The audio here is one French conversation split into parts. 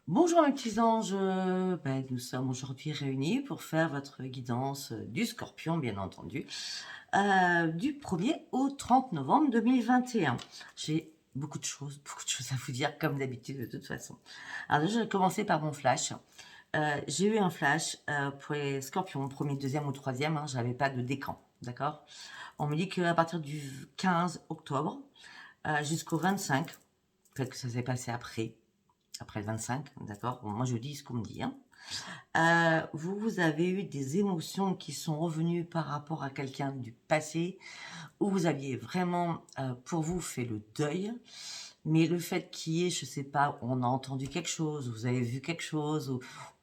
Bonjour mes petits anges, nous sommes aujourd'hui réunis pour faire votre guidance du Scorpion, bien entendu, du 1er au 30 novembre 2021. J'ai beaucoup de choses à vous dire, comme d'habitude de toute façon. Alors déjà, je vais commencer par mon flash. J'ai eu un flash pour les Scorpions, premier, deuxième ou troisième, hein, j'avais pas de décan, d'accord. On me dit qu'à partir du 15 octobre jusqu'au 25, peut-être que ça s'est passé après le 25, d'accord. Bon, moi je dis ce qu'on me dit, hein. Vous avez eu des émotions qui sont revenues par rapport à quelqu'un du passé, où vous aviez vraiment, pour vous, fait le deuil. Mais le fait qu'il y ait, je sais pas, on a entendu quelque chose, vous avez vu quelque chose,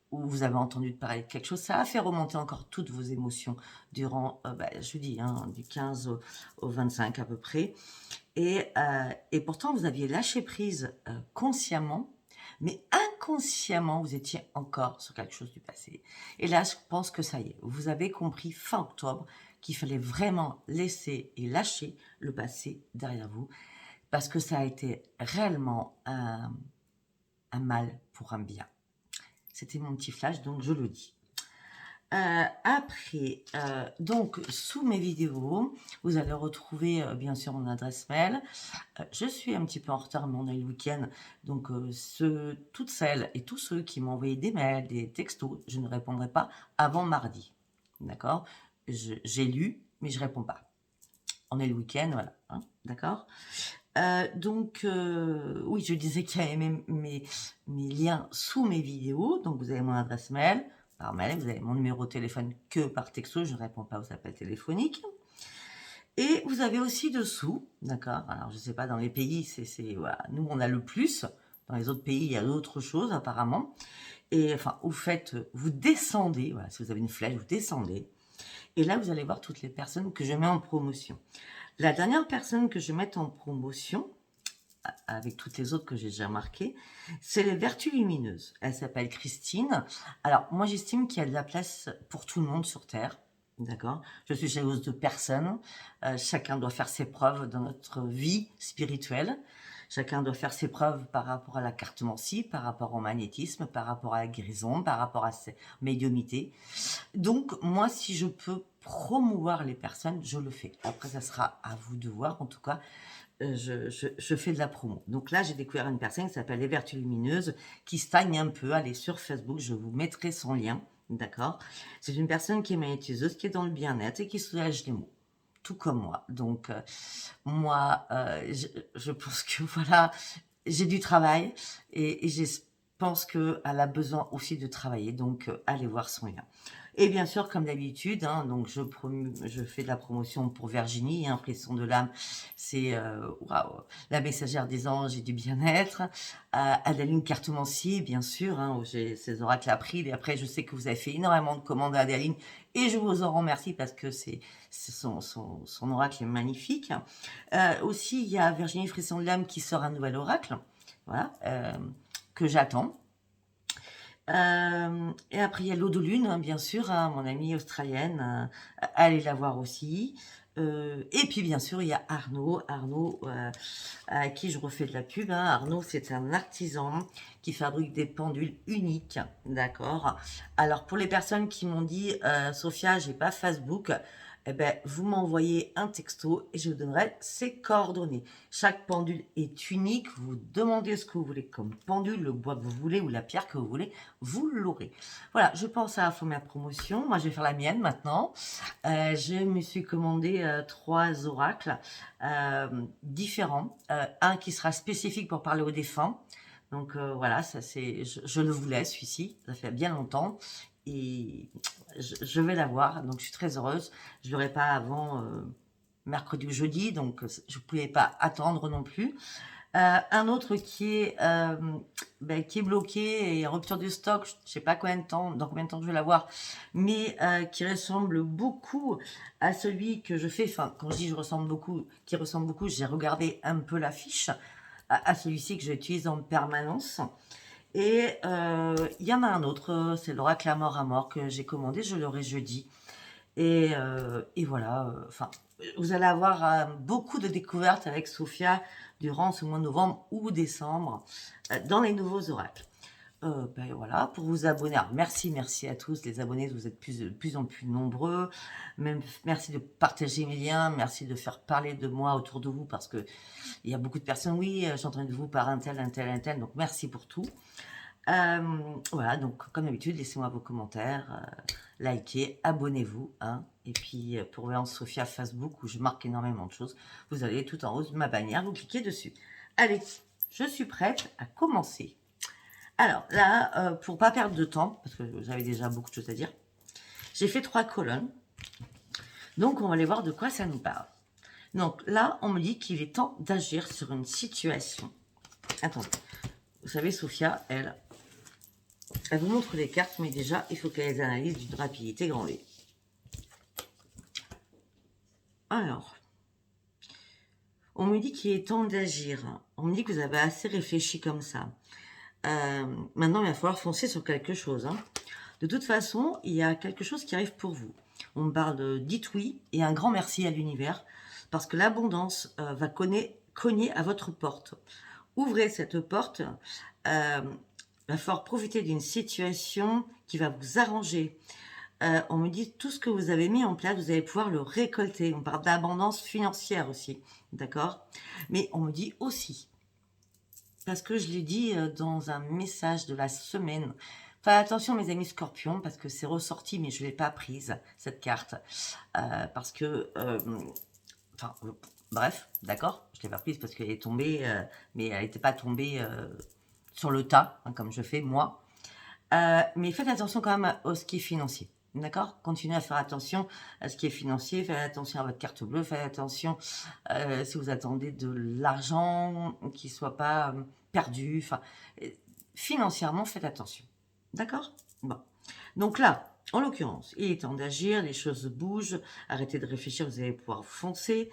ou vous avez entendu parler de quelque chose, ça a fait remonter encore toutes vos émotions durant, je dis, hein, du 15 au 25 à peu près. Et pourtant, vous aviez lâché prise consciemment, mais inconsciemment, vous étiez encore sur quelque chose du passé. Et là, je pense que ça y est, vous avez compris fin octobre qu'il fallait vraiment laisser et lâcher le passé derrière vous, parce que ça a été réellement un mal pour un bien. C'était mon petit flash, donc je le dis. Après, donc sous mes vidéos, vous allez retrouver bien sûr mon adresse mail. Je suis un petit peu en retard, mais on a le week-end, donc toutes celles et tous ceux qui m'ont envoyé des mails, des textos, je ne répondrai pas avant mardi. D'accord. J'ai lu, mais je réponds pas. On est le week-end, voilà, hein, d'accord. Oui, je disais qu'il y avait mes liens sous mes vidéos. Donc, vous avez mon adresse mail, par mail, vous avez mon numéro de téléphone que par texto, je ne réponds pas aux appels téléphoniques. Et vous avez aussi dessous, d'accord. Alors, je ne sais pas, dans les pays, voilà, nous, on a le plus. Dans les autres pays, il y a d'autres choses, apparemment. Et enfin, vous descendez, voilà, si vous avez une flèche, vous descendez. Et là, vous allez voir toutes les personnes que je mets en promotion. La dernière personne que je mets en promotion, avec toutes les autres que j'ai déjà marquées, c'est les vertus lumineuses. Elle s'appelle Christine. Alors, moi, j'estime qu'il y a de la place pour tout le monde sur Terre. D'accord. Je suis jalouse de personne. Chacun doit faire ses preuves dans notre vie spirituelle. Chacun doit faire ses preuves par rapport à la cartomancie, par rapport au magnétisme, par rapport à la guérison, par rapport à ses médiumnités. Donc, moi, si je peux promouvoir les personnes, je le fais. Après, ça sera à vous de voir. En tout cas, je fais de la promo. Donc là, j'ai découvert une personne qui s'appelle Les Vertus Lumineuses, qui stagne un peu. Allez sur Facebook, je vous mettrai son lien. D'accord. C'est une personne qui est magnétiseuse, qui est dans le bien-être et qui soulage les maux. Tout comme moi. Donc, moi, je pense que voilà, j'ai du travail et je pense qu'elle a besoin aussi de travailler. Donc, allez voir son lien. Et bien sûr, comme d'habitude, hein, donc je fais de la promotion pour Virginie, hein, Frisson de l'âme, c'est la messagère des anges et du bien-être. Adeline Cartomancie, bien sûr, hein, où j'ai ces oracles appris. Et après, je sais que vous avez fait énormément de commandes à Adeline et je vous en remercie parce que son oracle est magnifique. Aussi, il y a Virginie Frisson de l'âme qui sort un nouvel oracle, voilà, que j'attends. Et après, il y a l'eau de lune, hein, bien sûr, hein, mon amie australienne, allez la voir aussi. Et puis, bien sûr, il y a Arnaud, à qui je refais de la pub, hein. Arnaud, c'est un artisan qui fabrique des pendules uniques, d'accord. Alors, pour les personnes qui m'ont dit, Sophia, j'ai pas Facebook, eh ben, vous m'envoyez un texto et je vous donnerai ses coordonnées. Chaque pendule est unique. Vous demandez ce que vous voulez comme pendule, le bois que vous voulez ou la pierre que vous voulez, vous l'aurez. Voilà, je pense à la première promotion. Moi, je vais faire la mienne maintenant. Je me suis commandé 3 oracles différents. Un qui sera spécifique pour parler aux défunts. Donc voilà, ça c'est, je le voulais celui-ci. Ça fait bien longtemps et je vais l'avoir. Donc je suis très heureuse. Je l'aurai pas avant mercredi ou jeudi, donc je ne pouvais pas attendre non plus. Un autre qui est bloqué et en rupture de stock, je ne sais pas combien de temps, dans combien de temps je vais l'avoir, mais qui ressemble beaucoup à celui que je fais. Enfin, quand je dis qui ressemble beaucoup, j'ai regardé un peu l'affiche à celui-ci que j'utilise en permanence. Et il y en a un autre, c'est l'oracle à mort que j'ai commandé, je l'aurai jeudi. Et voilà, enfin, vous allez avoir beaucoup de découvertes avec Sophia durant ce mois de novembre ou décembre dans les nouveaux oracles. Ben voilà, pour vous abonner. Alors merci à tous les abonnés, vous êtes de plus en plus nombreux. Même merci de partager mes liens, merci de faire parler de moi autour de vous parce que il y a beaucoup de personnes, oui, j'entends de vous par un tel, un tel, un tel, donc merci pour tout. Voilà, donc comme d'habitude, laissez-moi vos commentaires, likez, abonnez-vous, hein. Et puis pour Véance Sophia Facebook où je marque énormément de choses, vous allez tout en haut de ma bannière, vous cliquez dessus. Allez, je suis prête à commencer. Alors là, pour pas perdre de temps, parce que j'avais déjà beaucoup de choses à dire, j'ai fait 3 colonnes. Donc on va aller voir de quoi ça nous parle. Donc là, on me dit qu'il est temps d'agir sur une situation. Attendez, vous savez, Sophia, elle vous montre les cartes, mais déjà, il faut qu'elle les analyse d'une rapidité grand V. Alors, on me dit qu'il est temps d'agir. On me dit que vous avez assez réfléchi comme ça. Maintenant, il va falloir foncer sur quelque chose. Hein. De toute façon, il y a quelque chose qui arrive pour vous. On me parle de dites oui et un grand merci à l'univers parce que l'abondance va cogner à votre porte. Ouvrez cette porte. Va falloir profiter d'une situation qui va vous arranger. On me dit tout ce que vous avez mis en place, vous allez pouvoir le récolter. On parle d'abondance financière aussi, d'accord? Mais on me dit aussi, parce que je l'ai dit dans un message de la semaine, faites attention mes amis scorpions, parce que c'est ressorti, mais je ne l'ai pas prise, cette carte, parce que, enfin, bref, d'accord? Je ne l'ai pas prise parce qu'elle est tombée, mais elle n'était pas tombée sur le tas, hein, comme je fais moi. Mais faites attention quand même à ce qui est financier. D'accord? Continuez à faire attention à ce qui est financier, faites attention à votre carte bleue, faites attention si vous attendez de l'argent qui ne soit pas perdu. Enfin, financièrement, faites attention. D'accord? Bon. Donc là, en l'occurrence, il est temps d'agir, les choses bougent, arrêtez de réfléchir, vous allez pouvoir foncer.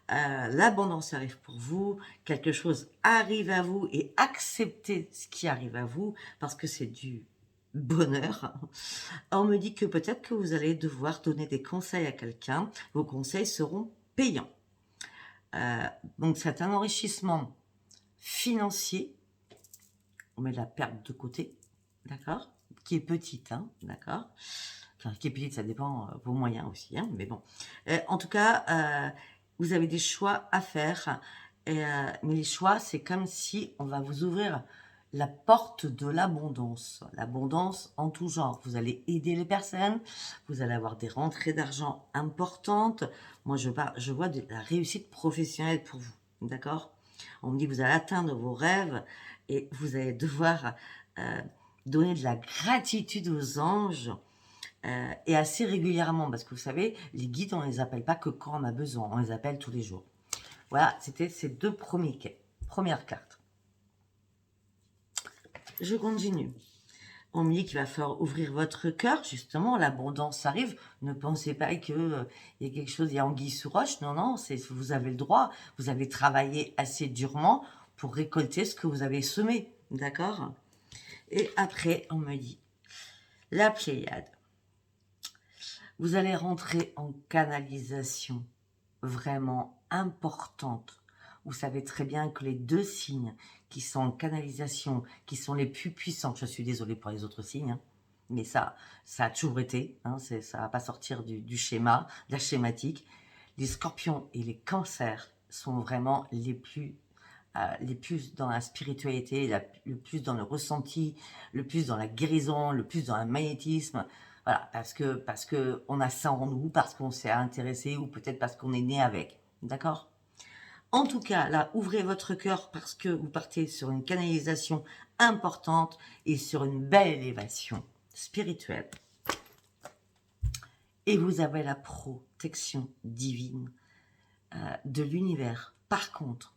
L'abondance arrive pour vous, quelque chose arrive à vous et acceptez ce qui arrive à vous parce que c'est du bonheur. On me dit que peut-être que vous allez devoir donner des conseils à quelqu'un. Vos conseils seront payants. Donc c'est un enrichissement financier. On met la perte de côté, d'accord? Qui est petite, hein, d'accord? Enfin, qui est petite, ça dépend vos moyens aussi, hein, mais bon. En tout cas, vous avez des choix à faire. Mais les choix, c'est comme si on va vous ouvrir la porte de l'abondance. L'abondance en tout genre. Vous allez aider les personnes, vous allez avoir des rentrées d'argent importantes. Moi, je vois de la réussite professionnelle pour vous, d'accord? On me dit que vous allez atteindre vos rêves et vous allez devoir donner de la gratitude aux anges et assez régulièrement, parce que vous savez, les guides, on ne les appelle pas que quand on a besoin, on les appelle tous les jours. Voilà, c'était ces deux premières cartes. Je continue. On me dit qu'il va falloir ouvrir votre cœur, justement, l'abondance arrive. Ne pensez pas qu'il y a quelque chose, il y a anguille sous roche. Non, non, vous avez le droit. Vous avez travaillé assez durement pour récolter ce que vous avez semé. D'accord? Et après, on me dit, la Pléiade. Vous allez rentrer en canalisation vraiment importante. Vous savez très bien que les 2 signes qui sont en canalisation, qui sont les plus puissants, je suis désolée pour les autres signes, hein, mais ça a toujours été, hein, ça ne va pas sortir du schéma, de la schématique. Les scorpions et les cancers sont vraiment les plus dans la spiritualité, le plus dans le ressenti, le plus dans la guérison, le plus dans le magnétisme. Voilà, parce que on a ça en nous, parce qu'on s'est intéressé ou peut-être parce qu'on est né avec. D'accord? En tout cas, là, ouvrez votre cœur parce que vous partez sur une canalisation importante et sur une belle élévation spirituelle. Et vous avez la protection divine de l'univers. Par contre,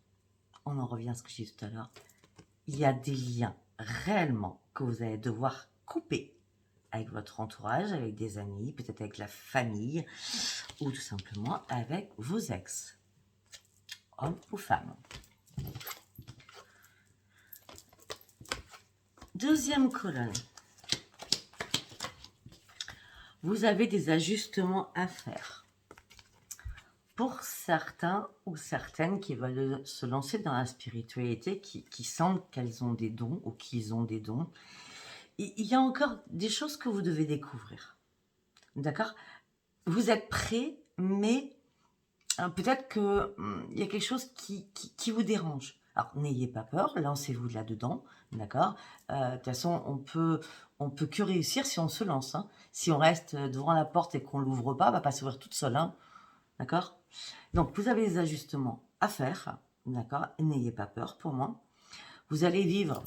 on en revient à ce que j'ai dit tout à l'heure, il y a des liens réellement que vous allez devoir couper avec votre entourage, avec des amis, peut-être avec la famille, ou tout simplement avec vos ex, hommes ou femmes. Deuxième colonne. Vous avez des ajustements à faire. Pour certains ou certaines qui veulent se lancer dans la spiritualité, qui sentent qu'elles ont des dons ou qu'ils ont des dons, il y a encore des choses que vous devez découvrir. D'accord? Vous êtes prêt, mais peut-être que il y a quelque chose qui vous dérange. Alors, n'ayez pas peur, lancez-vous là-dedans, d'accord? De toute façon, on peut que réussir si on se lance, hein. Si on reste devant la porte et qu'on l'ouvre pas, elle va pas s'ouvrir toute seule, hein, d'accord? Donc, vous avez des ajustements à faire, d'accord? N'ayez pas peur pour moi. Vous allez vivre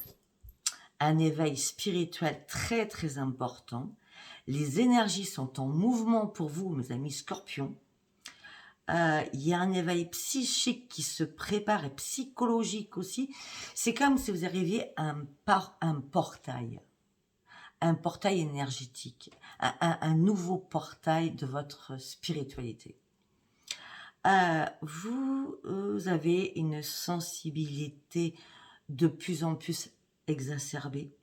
un éveil spirituel très, très important. Les énergies sont en mouvement pour vous, mes amis scorpions. Il y a un éveil psychique qui se prépare et psychologique aussi. C'est comme si vous arriviez par un portail énergétique, un nouveau portail de votre spiritualité. Vous avez une sensibilité de plus en plus exacerbée.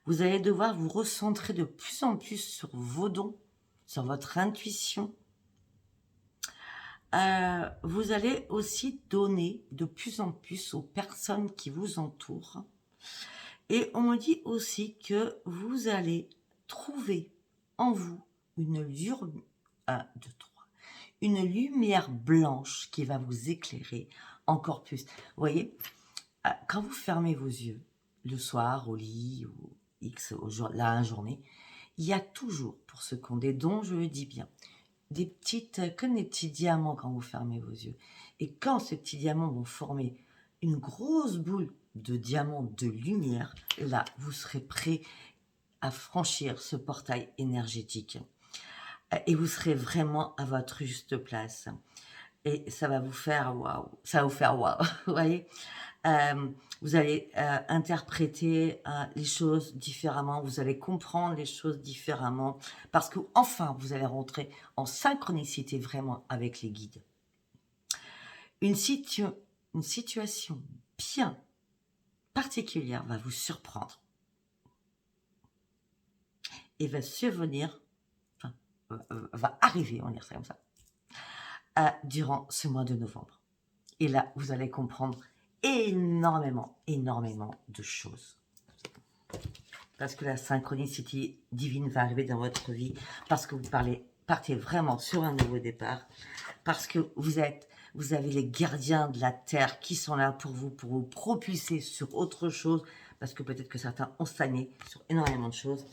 Vous allez devoir vous recentrer de plus en plus sur vos dons, sur votre intuition. Vous allez aussi donner de plus en plus aux personnes qui vous entourent. Et on me dit aussi que vous allez trouver en vous une lumière blanche qui va vous éclairer encore plus. Vous voyez, quand vous fermez vos yeux, le soir, au lit, ou la journée, il y a toujours, pour ceux qui ont des dons, je le dis bien, comme des petits diamants quand vous fermez vos yeux. Et quand ces petits diamants vont former une grosse boule de diamants de lumière, là, vous serez prêt à franchir ce portail énergétique. Et vous serez vraiment à votre juste place. Et ça va vous faire waouh. Ça va vous faire waouh. Vous voyez, vous allez interpréter les choses différemment, vous allez comprendre les choses différemment, parce que enfin vous allez rentrer en synchronicité vraiment avec les guides. Une situation bien particulière va vous surprendre et va survenir, va arriver, on va dire ça comme ça, durant ce mois de novembre. Et là, vous allez comprendre énormément de choses. Parce que la synchronicité divine va arriver dans votre vie, parce que vous partez vraiment sur un nouveau départ, parce que vous avez les gardiens de la terre qui sont là pour vous propulser sur autre chose, parce que peut-être que certains ont stagné sur énormément de choses.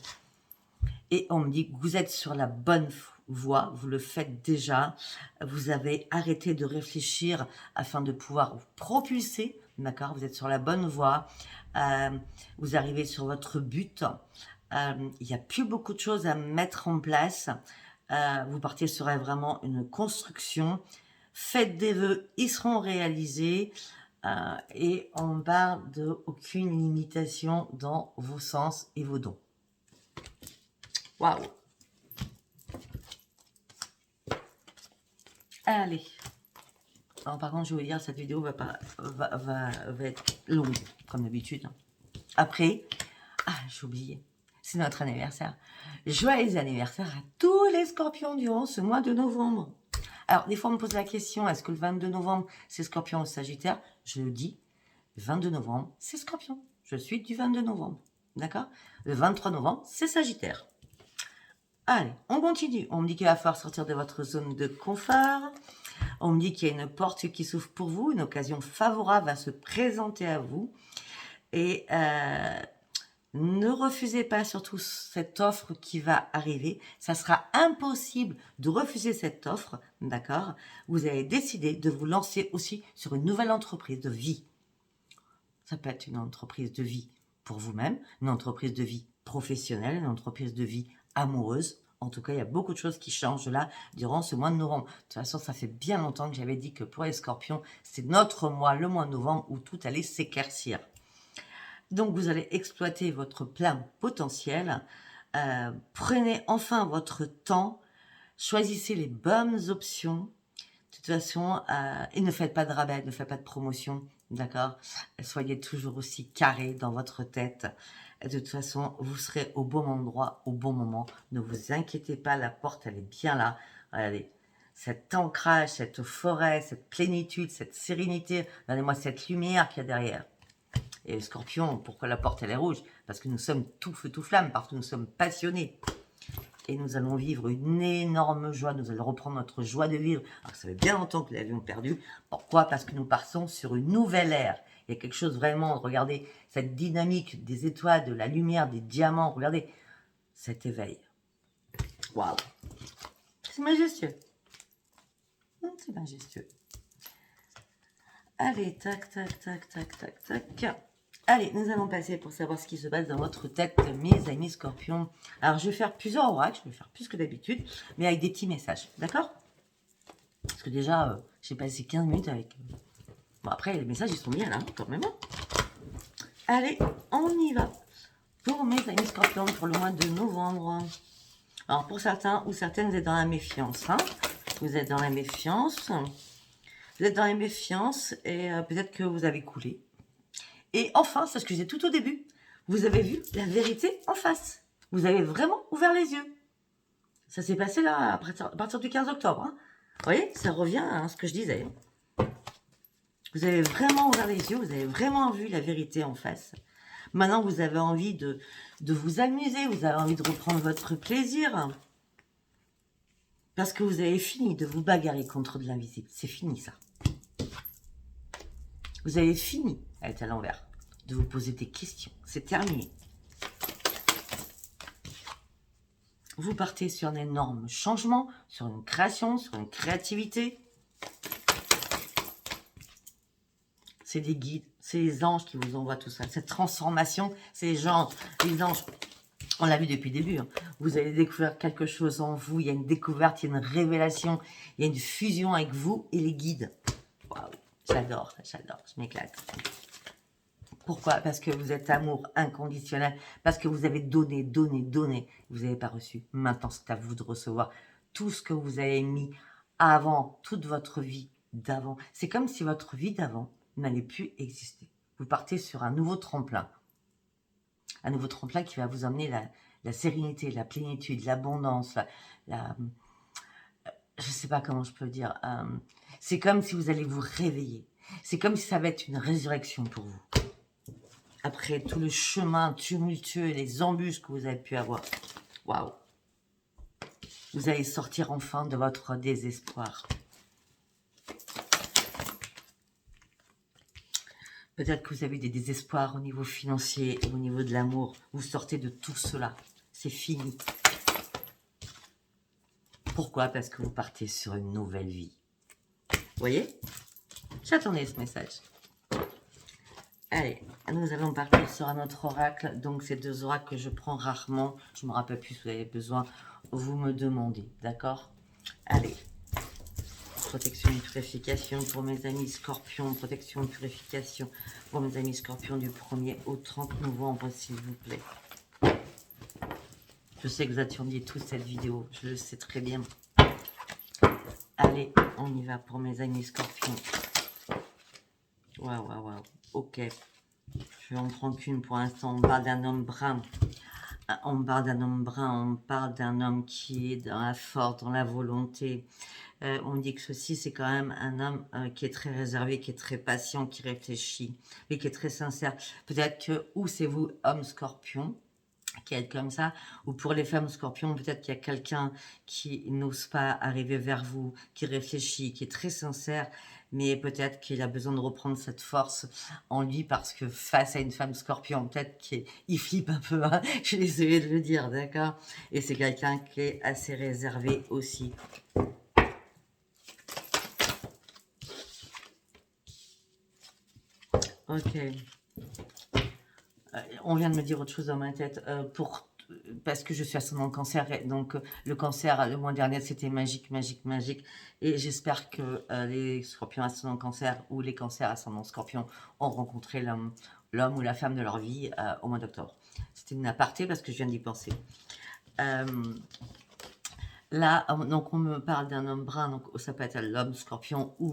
Et on me dit que vous êtes sur la bonne voie, vous le faites déjà, vous avez arrêté de réfléchir afin de pouvoir vous propulser, d'accord? Vous êtes sur la bonne voie, vous arrivez sur votre but, il n'y a plus beaucoup de choses à mettre en place, vous partez sur vraiment une construction, faites des vœux, ils seront réalisés, et on parle d'aucune limitation dans vos sens et vos dons. Waouh! Allez. Alors, par contre, je vais vous dire, cette vidéo va être longue, comme d'habitude. Après, j'ai oublié, c'est notre anniversaire. Joyeux anniversaire à tous les scorpions durant ce mois de novembre. Alors, des fois, on me pose la question, est-ce que le 22 novembre, c'est Scorpion ou Sagittaire? Je le dis, le 22 novembre, c'est Scorpion. Je suis du 22 novembre, d'accord? Le 23 novembre, c'est Sagittaire. Allez, on continue. On me dit qu'il va falloir sortir de votre zone de confort. On me dit qu'il y a une porte qui s'ouvre pour vous, une occasion favorable va se présenter à vous. Et ne refusez pas surtout cette offre qui va arriver. Ça sera impossible de refuser cette offre, d'accord? Vous avez décidé de vous lancer aussi sur une nouvelle entreprise de vie. Ça peut être une entreprise de vie pour vous-même, une entreprise de vie professionnelle, une entreprise de vie amoureuse. En tout cas, il y a beaucoup de choses qui changent là durant ce mois de novembre. De toute façon, ça fait bien longtemps que j'avais dit que pour les scorpions, c'est notre mois, le mois de novembre, où tout allait s'éclaircir. Donc, vous allez exploiter votre plein potentiel. Prenez enfin votre temps. Choisissez les bonnes options. De toute façon, et ne faites pas de rabais, ne faites pas de promotion. D'accord? Soyez toujours aussi carré dans votre tête. De toute façon, vous serez au bon endroit, au bon moment. Ne vous inquiétez pas, la porte, elle est bien là. Regardez, cet ancrage, cette forêt, cette plénitude, cette sérénité. Regardez-moi cette lumière qu'il y a derrière. Et Scorpion, pourquoi la porte elle est rouge? Parce que nous sommes tout feu, tout flamme, parce que nous sommes passionnés. Et nous allons vivre une énorme joie, nous allons reprendre notre joie de vivre. Alors ça fait bien longtemps que nous l'avions perdu. Pourquoi? Parce que nous partons sur une nouvelle ère. Il y a quelque chose vraiment, regardez, cette dynamique des étoiles, de la lumière, des diamants, regardez, cet éveil. Waouh! C'est majestueux. C'est majestueux. Allez, tac, tac, tac, tac, tac, tac. Allez, nous allons passer pour savoir ce qui se passe dans votre tête, mes amis scorpions. Alors, je vais faire plusieurs oracles, je vais faire plus que d'habitude, mais avec des petits messages, d'accord? Parce que déjà, j'ai passé 15 minutes avec... Bon, après, les messages, ils sont bien là, quand même. Allez, on y va. Pour mes amis scorpions, pour le mois de novembre. Alors, pour certains ou certaines, vous êtes dans la méfiance. Hein? Vous êtes dans la méfiance. Vous êtes dans la méfiance et peut-être que vous avez coulé. Et enfin, c'est ce que je disais tout au début, vous avez vu la vérité en face. Vous avez vraiment ouvert les yeux. Ça s'est passé là, à partir du 15 octobre. Hein. Vous voyez, ça revient à ce que je disais. Vous avez vraiment ouvert les yeux, vous avez vraiment vu la vérité en face. Maintenant, vous avez envie de vous amuser, vous avez envie de reprendre votre plaisir. Parce que vous avez fini de vous bagarrer contre de l'invisible. C'est fini ça. Vous avez fini à être à l'envers, de vous poser des questions. C'est terminé. Vous partez sur un énorme changement, sur une création, sur une créativité. C'est des guides, c'est les anges qui vous envoient tout ça. Cette transformation, c'est les anges. On l'a vu depuis le début. Hein. Vous allez découvrir quelque chose en vous. Il y a une découverte, il y a une révélation, il y a une fusion avec vous et les guides. Waouh, j'adore, je m'éclate. Pourquoi? Parce que vous êtes amour inconditionnel, parce que vous avez donné, vous n'avez pas reçu. Maintenant, c'est à vous de recevoir tout ce que vous avez mis avant, toute votre vie d'avant. C'est comme si votre vie d'avant n'allait plus exister. Vous partez sur un nouveau tremplin qui va vous emmener la sérénité, la plénitude, l'abondance, je ne sais pas comment je peux dire. C'est comme si vous allez vous réveiller. C'est comme si ça va être une résurrection pour vous. Après tout le chemin tumultueux et les embûches que vous avez pu avoir. Waouh! Vous allez sortir enfin de votre désespoir. Peut-être que vous avez des désespoirs au niveau financier et au niveau de l'amour. Vous sortez de tout cela. C'est fini. Pourquoi? Parce que vous partez sur une nouvelle vie. Vous voyez? J'attendais ce message. Allez, nous allons partir sur un autre oracle. Donc, ces deux oracles que je prends rarement. Je ne me rappelle plus si vous avez besoin. Vous me demandez, d'accord? Allez. Protection et purification pour mes amis scorpions. Protection et purification pour mes amis scorpions du 1er au 30 novembre, s'il vous plaît. Je sais que vous attendiez tous cette vidéo. Je le sais très bien. Allez, on y va pour mes amis scorpions. Waouh, waouh, waouh. Ok. Je vais en prendre qu'une pour l'instant. On parle d'un homme brun. On parle d'un homme brun. On parle d'un homme qui est dans la force, dans la volonté. On dit que ceci, c'est quand même un homme qui est très réservé, qui est très patient, qui réfléchit, mais qui est très sincère. Peut-être que, ou c'est vous, homme scorpion, qui êtes comme ça, ou pour les femmes scorpions, peut-être qu'il y a quelqu'un qui n'ose pas arriver vers vous, qui réfléchit, qui est très sincère, mais peut-être qu'il a besoin de reprendre cette force en lui parce que face à une femme scorpion, peut-être qu'il flippe un peu, hein, je vais essayer de le dire, d'accord? Et c'est quelqu'un qui est assez réservé aussi. Ok. On vient de me dire autre chose dans ma tête. Parce que je suis ascendant cancer. Donc, le cancer, le mois dernier, c'était magique, magique, magique. Et j'espère que les scorpions ascendant cancer ou les cancers ascendant scorpion ont rencontré l'homme ou la femme de leur vie au mois d'octobre. C'était une aparté parce que je viens d'y penser. Là, donc on me parle d'un homme brun, donc ça peut être l'homme scorpion ou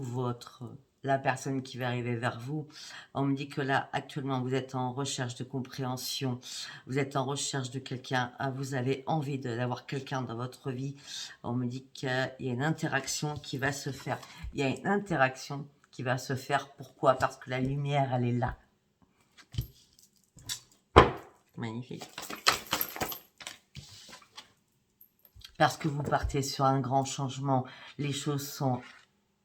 la personne qui va arriver vers vous. On me dit que là, actuellement, vous êtes en recherche de compréhension, vous êtes en recherche de quelqu'un, vous avez envie d'avoir quelqu'un dans votre vie. On me dit qu'il y a une interaction qui va se faire. Il y a une interaction qui va se faire. Pourquoi? Parce que la lumière, elle est là. Magnifique. Parce que vous partez sur un grand changement. Les choses sont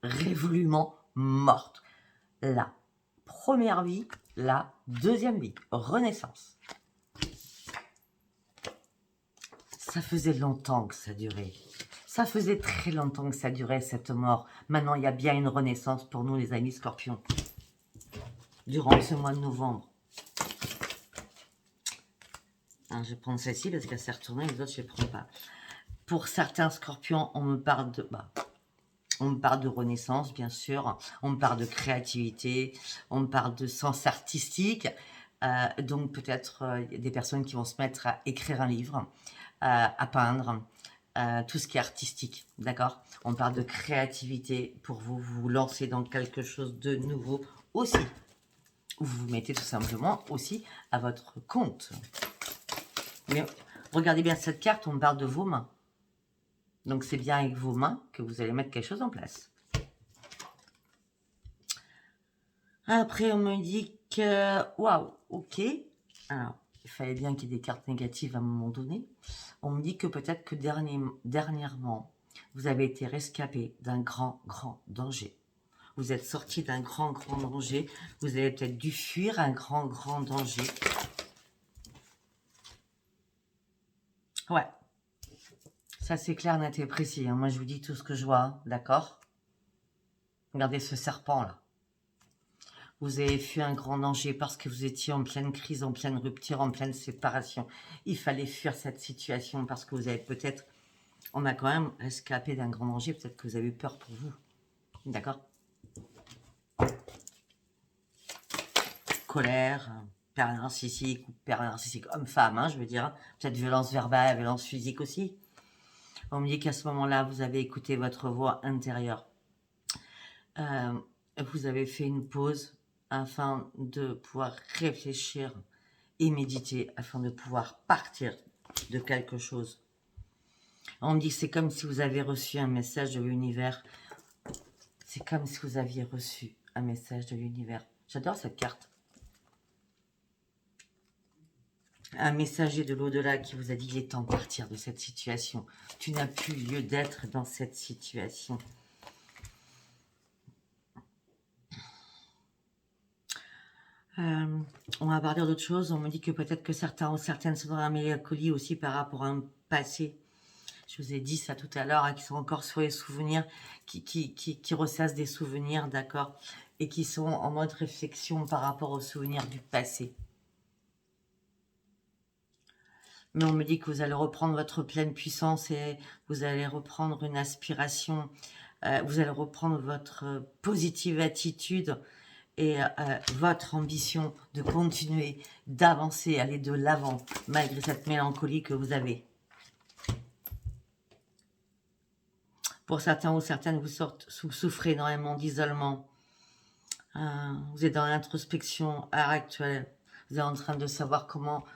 révolument mortes. La première vie, la deuxième vie. Renaissance. Ça faisait longtemps que ça durait. Ça faisait très longtemps que ça durait, cette mort. Maintenant, il y a bien une renaissance pour nous, les amis scorpions. Durant ce mois de novembre. Alors, je vais prendre celle-ci parce qu'elle s'est retournée, les autres, je ne les prends pas. Pour certains scorpions, on me parle de renaissance, bien sûr. On me parle de créativité. On me parle de sens artistique. Donc, peut-être des personnes qui vont se mettre à écrire un livre, à peindre, tout ce qui est artistique, d'accord? On parle de créativité pour vous lancer dans quelque chose de nouveau aussi. Vous vous mettez tout simplement aussi à votre compte. Mais regardez bien cette carte, on me parle de vos mains. Donc, c'est bien avec vos mains que vous allez mettre quelque chose en place. Après, on me dit que... Waouh, ok. Alors, il fallait bien qu'il y ait des cartes négatives à un moment donné. On me dit que peut-être que dernièrement, vous avez été rescapé d'un grand danger. Vous êtes sorti d'un grand danger. Vous avez peut-être dû fuir un grand danger. Ouais. Ça, c'est clair, net et précis. Hein. Moi, je vous dis tout ce que je vois, hein, d'accord? Regardez ce serpent-là. Vous avez fui un grand danger parce que vous étiez en pleine crise, en pleine rupture, en pleine séparation. Il fallait fuir cette situation parce que vous avez peut-être... On a quand même escapé d'un grand danger. Peut-être que vous avez eu peur pour vous. D'accord? Colère, père narcissique ou père narcissique homme-femme, hein, je veux dire. Peut-être violence verbale, violence physique aussi. On me dit qu'à ce moment-là, vous avez écouté votre voix intérieure. Vous avez fait une pause afin de pouvoir réfléchir et méditer, afin de pouvoir partir de quelque chose. On me dit que c'est comme si vous avez reçu un message de l'univers. C'est comme si vous aviez reçu un message de l'univers. J'adore cette carte. Un messager de l'au-delà qui vous a dit qu'il est temps de partir de cette situation. Tu n'as plus lieu d'être dans cette situation. On va parler d'autre chose. On me dit que peut-être que certains ou certaines sont dans la mélancolie aussi par rapport à un passé. Je vous ai dit ça tout à l'heure, hein, qui sont encore sur les souvenirs, qui ressassent des souvenirs, d'accord, et qui sont en mode réflexion par rapport aux souvenirs du passé. Mais on me dit que vous allez reprendre votre pleine puissance et vous allez reprendre une aspiration, vous allez reprendre votre positive attitude et votre ambition de continuer, d'avancer, aller de l'avant, malgré cette mélancolie que vous avez. Pour certains ou certaines, vous souffrez énormément d'isolement. Vous êtes dans l'introspection à l'heure actuelle. Vous êtes en train de savoir comment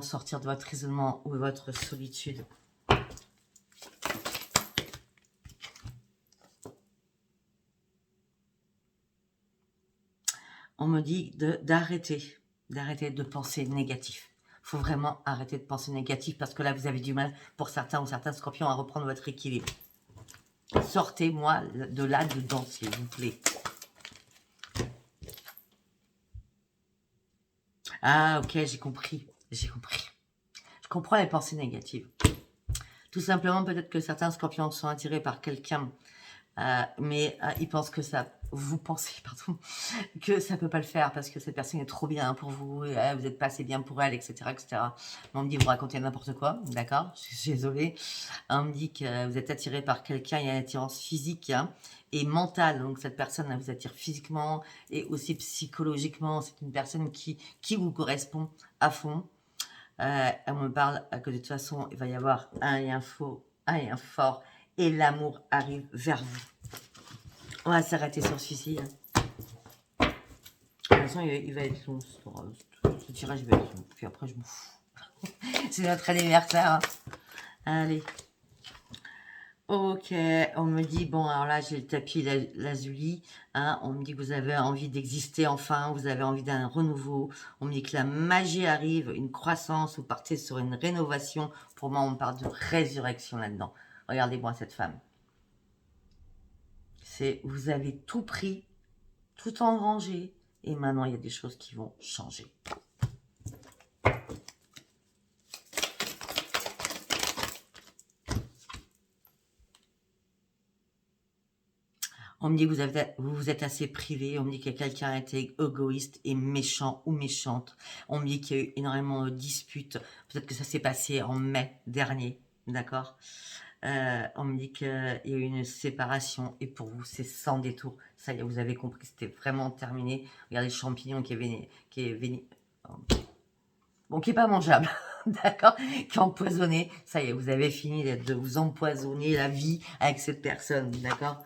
sortir de votre isolement ou de votre solitude. On me dit d'arrêter de penser négatif. Il faut vraiment arrêter de penser négatif parce que là, vous avez du mal, pour certains ou certains scorpions, à reprendre votre équilibre. Sortez-moi de là-dedans, s'il vous plaît. Ah, ok, j'ai compris. Je comprends les pensées négatives. Tout simplement, peut-être que certains scorpions sont attirés par quelqu'un, mais ils pensent que ça... Vous pensez, pardon, que ça peut pas le faire parce que cette personne est trop bien pour vous, et, vous n'êtes pas assez bien pour elle, etc., etc. On me dit, vous racontez n'importe quoi, d'accord? Je suis désolée. On me dit que vous êtes attiré par quelqu'un, il y a une attirance physique, hein, et mentale. Donc, cette personne, elle vous attire physiquement et aussi psychologiquement. C'est une personne qui vous correspond à fond. Elle me parle que de toute façon, il va y avoir un lien fort, et l'amour arrive vers vous. On va s'arrêter sur celui-ci. Hein. De toute façon, il va être long. Ce tirage va être long. Puis après, je m'en fous. C'est notre anniversaire. Hein. Allez. OK, on me dit, bon, alors là, j'ai le tapis lazuli, hein, on me dit que vous avez envie d'exister enfin, vous avez envie d'un renouveau, on me dit que la magie arrive, une croissance, vous partez sur une rénovation. Pour moi, on parle de résurrection là-dedans. Regardez-moi cette femme. C'est, vous avez tout pris, tout engrangé, et maintenant, il y a des choses qui vont changer. On me dit que vous vous êtes assez privé. On me dit que quelqu'un a été égoïste et méchant ou méchante. On me dit qu'il y a eu énormément de disputes. Peut-être que ça s'est passé en mai dernier. D'accord. On me dit qu'il y a eu une séparation. Et pour vous, c'est sans détour. Ça y est, vous avez compris. C'était vraiment terminé. Regardez le champignon qui est venu, bon, qui est pas mangeable. D'accord. Qui est empoisonné. Ça y est, vous avez fini de vous empoisonner la vie avec cette personne. D'accord.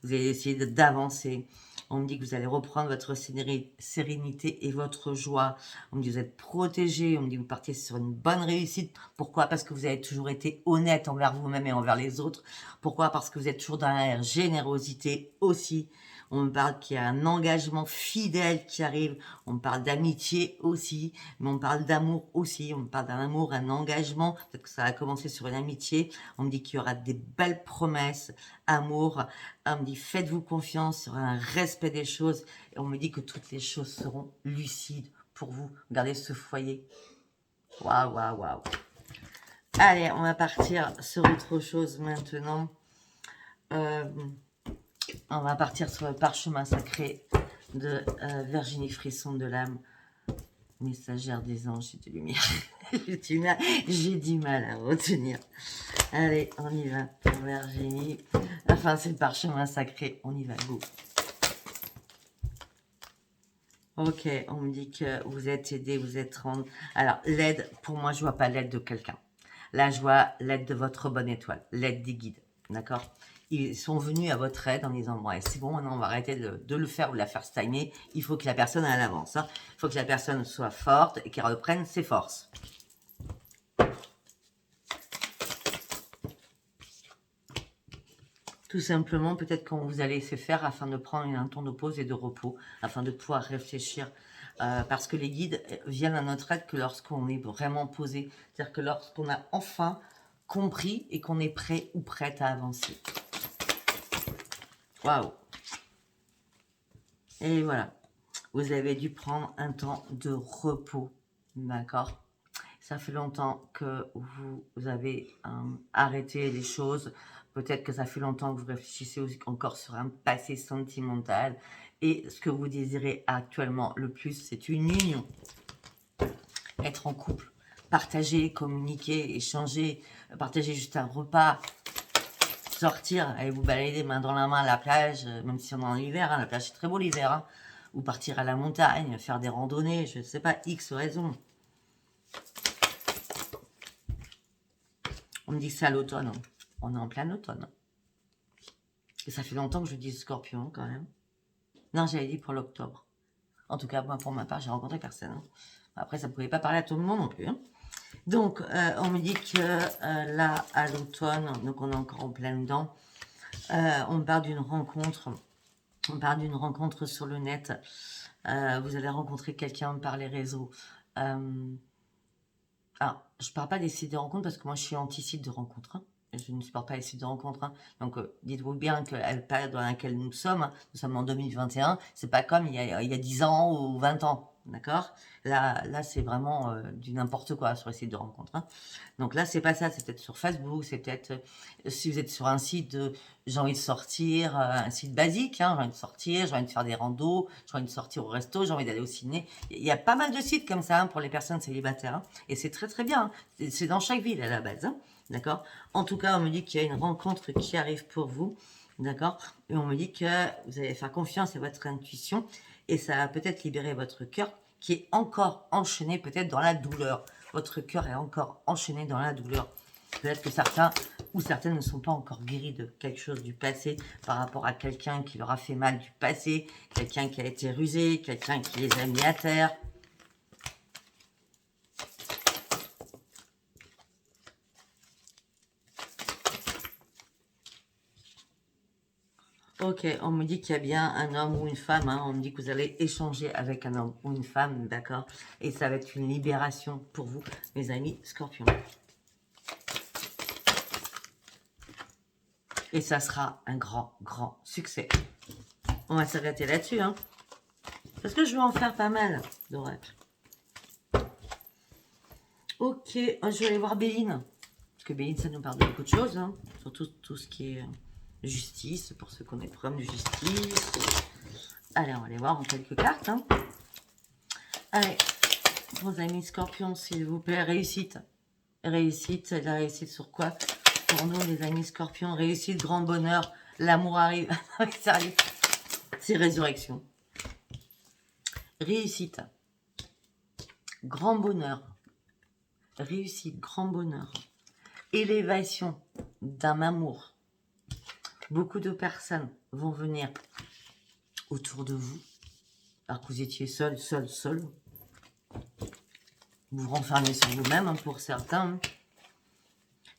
Vous allez essayer d'avancer. On me dit que vous allez reprendre votre sérénité et votre joie. On me dit que vous êtes protégé. On me dit que vous partez sur une bonne réussite. Pourquoi? Parce que vous avez toujours été honnête envers vous-même et envers les autres. Pourquoi? Parce que vous êtes toujours dans la générosité aussi. On me parle qu'il y a un engagement fidèle qui arrive. On me parle d'amitié aussi, mais on me parle d'amour aussi. On me parle d'un amour, un engagement. Peut-être que ça va commencer sur une amitié. On me dit qu'il y aura des belles promesses, amour. On me dit faites-vous confiance sur un respect des choses. Et on me dit que toutes les choses seront lucides pour vous. Regardez ce foyer. Waouh, waouh, waouh. Allez, on va partir sur autre chose maintenant. On va partir sur le parchemin sacré de Virginie Frisson de l'âme, messagère des anges et de lumière. J'ai du mal à retenir. Allez, on y va pour Virginie. Enfin, c'est le parchemin sacré. On y va, go. Ok, on me dit que vous êtes aidé, vous êtes rendu. Alors, l'aide, pour moi, je vois pas l'aide de quelqu'un. Là, je vois l'aide de votre bonne étoile, l'aide des guides. D'accord? Ils sont venus à votre aide en disant, bon, c'est bon, maintenant on va arrêter de le faire ou de la faire stagner. Il faut que la personne elle avance. Hein. Il faut que la personne soit forte et qu'elle reprenne ses forces. Tout simplement, peut-être qu'on vous a laissé faire afin de prendre un temps de pause et de repos, afin de pouvoir réfléchir. Parce que les guides viennent à notre aide que lorsqu'on est vraiment posé. C'est-à-dire que lorsqu'on a enfin compris et qu'on est prêt ou prête à avancer. Waouh! Et voilà. Vous avez dû prendre un temps de repos. D'accord? Ça fait longtemps que vous avez arrêté les choses. Peut-être que ça fait longtemps que vous réfléchissez aussi encore sur un passé sentimental. Et ce que vous désirez actuellement le plus, c'est une union. Être en couple. Partager, communiquer, échanger. Partager juste un repas. Sortir, aller vous balader main dans la main à la plage. Même si on est en hiver. Hein, la plage, c'est très beau l'hiver. Hein, ou partir à la montagne, faire des randonnées. Je ne sais pas, X raison. On me dit que c'est à l'automne. On est en plein automne. Et ça fait longtemps que je dis scorpion, quand même. Non, j'avais dit pour l'octobre. En tout cas, moi, pour ma part, j'ai rencontré personne. Hein. Après, ça ne pouvait pas parler à tout le monde non plus. Hein. Donc, on me dit que là, à l'automne, donc on est encore en plein dedans, on parle d'une rencontre. On parle d'une rencontre sur le net. Vous allez rencontrer quelqu'un par les réseaux. Alors, je ne parle pas des sites de rencontre parce que moi, je suis anti-site de rencontre. Hein. Je ne supporte pas les sites de rencontre. Hein. Donc, dites-vous bien que la période dans laquelle nous sommes en 2021, c'est pas comme il y a 10 ans ou 20 ans. D'accord? Là c'est vraiment du n'importe quoi sur les sites de rencontre. Hein. Donc là, c'est pas ça. C'est peut-être sur Facebook. C'est peut-être si vous êtes sur un site de j'ai envie de sortir, un site basique. Hein, j'ai envie de sortir, j'ai envie de faire des randos, j'ai envie de sortir au resto, j'ai envie d'aller au ciné. Il y a pas mal de sites comme ça hein, pour les personnes célibataires. Hein, et c'est très très bien. Hein. C'est dans chaque ville à la base. Hein. D'accord? En tout cas, on me dit qu'il y a une rencontre qui arrive pour vous. D'accord? Et on me dit que vous allez faire confiance à votre intuition et ça va peut-être libérer votre cœur qui est encore enchaîné peut-être dans la douleur. Votre cœur est encore enchaîné dans la douleur. Peut-être que certains ou certaines ne sont pas encore guéris de quelque chose du passé par rapport à quelqu'un qui leur a fait mal du passé, quelqu'un qui a été rusé, quelqu'un qui les a mis à terre. Ok, on me dit qu'il y a bien un homme ou une femme, hein, on me dit que vous allez échanger avec un homme ou une femme, d'accord? Et ça va être une libération pour vous, mes amis scorpions. Et ça sera un grand, grand succès. On va s'arrêter là-dessus, hein. Parce que je vais en faire pas mal d'oracles. Ok, je vais aller voir Béline. Parce que Béline, ça nous parle de beaucoup de choses, hein. Surtout tout ce qui est justice, pour ceux qui ont des problèmes de justice. Allez, on va aller voir en quelques cartes, hein. Allez, vos amis scorpions, s'il vous plaît, réussite. Réussite, la réussite sur quoi? Pour nous, les amis scorpions, réussite, grand bonheur, l'amour arrive. C'est résurrection. Réussite, grand bonheur, réussite, grand bonheur, élévation d'un amour. Beaucoup de personnes vont venir autour de vous, alors que vous étiez seul. Vous vous renfermez sur vous-même, hein, pour certains.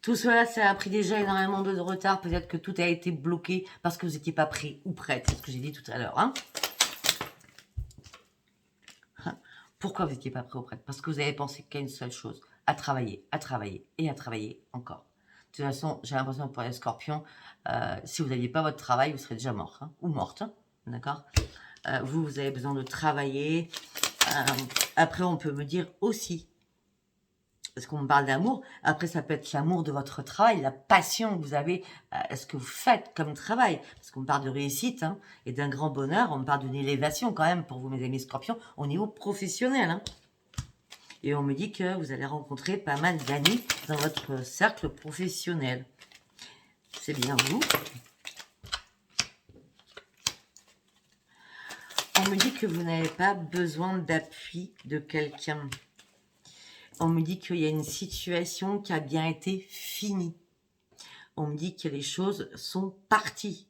Tout cela, ça a pris déjà énormément de retard. Peut-être que tout a été bloqué parce que vous n'étiez pas prêt ou prête. C'est ce que j'ai dit tout à l'heure, hein. Pourquoi vous n'étiez pas prêt ou prête? Parce que vous avez pensé qu'à une seule chose, à travailler et à travailler encore. De toute façon, j'ai l'impression que pour les scorpions, si vous n'aviez pas votre travail, vous serez déjà mort, hein, ou morte, hein, d'accord? Vous avez besoin de travailler. Après, on peut me dire aussi, parce qu'on me parle d'amour, après ça peut être l'amour de votre travail, la passion que vous avez, ce que vous faites comme travail, parce qu'on me parle de réussite, hein, et d'un grand bonheur, on me parle d'une élévation quand même pour vous, mes amis scorpions, au niveau professionnel, hein. Et on me dit que vous allez rencontrer pas mal d'amis dans votre cercle professionnel. C'est bien vous. On me dit que vous n'avez pas besoin d'appui de quelqu'un. On me dit qu'il y a une situation qui a bien été finie. On me dit que les choses sont parties.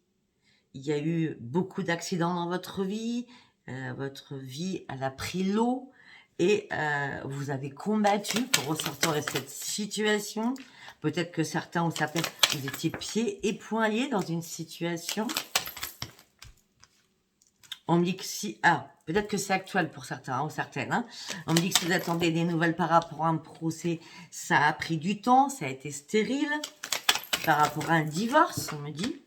Il y a eu beaucoup d'accidents dans votre vie elle a pris l'eau et vous avez combattu pour ressortir de cette situation. Peut-être que certains ou certaines, vous étiez pieds et poings liés dans une situation. On me dit que si... Ah, peut-être que c'est actuel pour certains, ou certaines, hein. On me dit que si vous attendez des nouvelles par rapport à un procès, ça a pris du temps, ça a été stérile. Par rapport à un divorce, on me dit.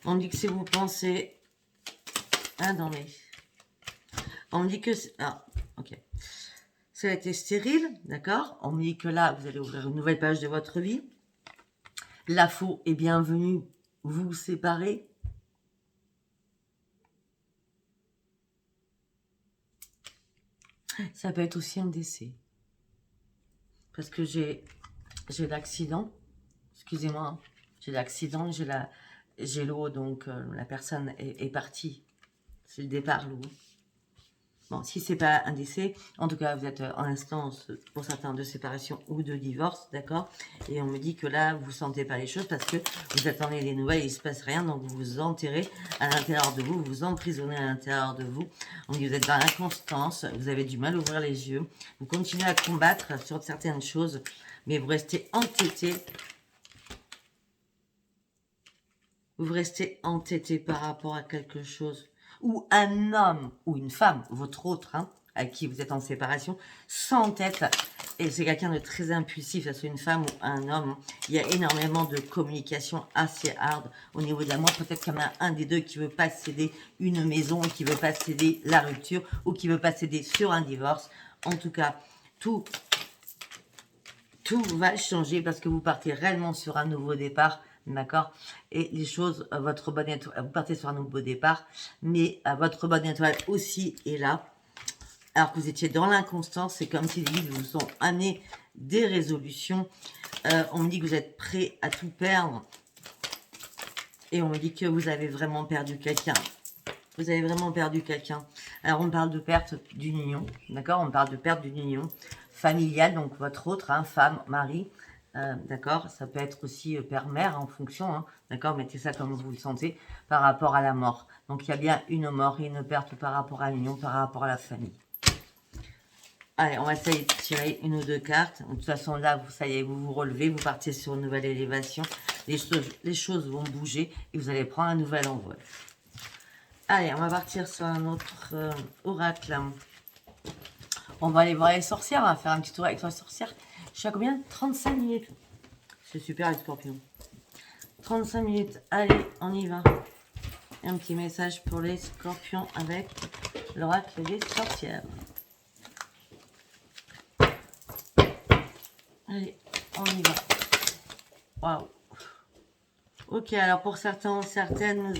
On me dit que si vous pensez... Ah non, mais... On me dit que... Ah, ok. Ça a été stérile, d'accord? On me dit que là, vous allez ouvrir une nouvelle page de votre vie. La faux est bienvenue, vous séparez. Ça peut être aussi un décès. Parce que j'ai l'accident. Excusez-moi, hein. J'ai l'accident, j'ai l'eau, donc la personne est partie. C'est le départ, l'eau. Bon, si c'est pas un décès, en tout cas, vous êtes en instance, pour certains, de séparation ou de divorce, d'accord? Et on me dit que là, vous sentez pas les choses parce que vous attendez des nouvelles, il se passe rien, donc vous vous enterrez à l'intérieur de vous, vous vous emprisonnez à l'intérieur de vous. On dit que vous êtes dans l'inconstance, vous avez du mal à ouvrir les yeux, vous continuez à combattre sur certaines choses, mais vous restez entêté. Vous restez entêté par rapport à quelque chose. Ou un homme ou une femme, votre autre, hein, avec qui vous êtes en séparation, s'entête. Et c'est quelqu'un de très impulsif, que ce soit une femme ou un homme. Il y a énormément de communication assez hard au niveau de l'amour. Peut-être qu'il y en a un des deux qui ne veut pas céder une maison, qui ne veut pas céder la rupture, ou qui ne veut pas céder sur un divorce. En tout cas, tout va changer parce que vous partez réellement sur un nouveau départ. D'accord? Et les choses, votre bonne étoile, vous partez sur un nouveau départ, mais votre bonne étoile aussi est là. Alors que vous étiez dans l'inconstance, c'est comme si les guides vous ont amené des résolutions. On me dit que vous êtes prêt à tout perdre. Et on me dit que vous avez vraiment perdu quelqu'un. Vous avez vraiment perdu quelqu'un. Alors on parle de perte d'une union, d'accord? On parle de perte d'une union familiale, donc votre autre, hein, femme, mari. D'accord, ça peut être aussi père-mère en fonction, hein, d'accord, mettez ça comme vous le sentez, par rapport à la mort. Donc il y a bien une mort et une perte par rapport à l'union, par rapport à la famille. Allez, on va essayer de tirer une ou deux cartes. De toute façon, là, vous, ça y est, vous vous relevez, vous partez sur une nouvelle élévation. Les choses vont bouger et vous allez prendre un nouvel envol. Allez, on va partir sur un autre oracle. On va aller voir les sorcières. On va faire un petit tour avec la sorcière. Je suis à combien? 35 minutes. C'est super, les scorpions. 35 minutes. Allez, on y va. Un petit message pour les scorpions avec l'oracle des sorcières. Allez, on y va. Waouh. Ok, alors pour certains, certaines,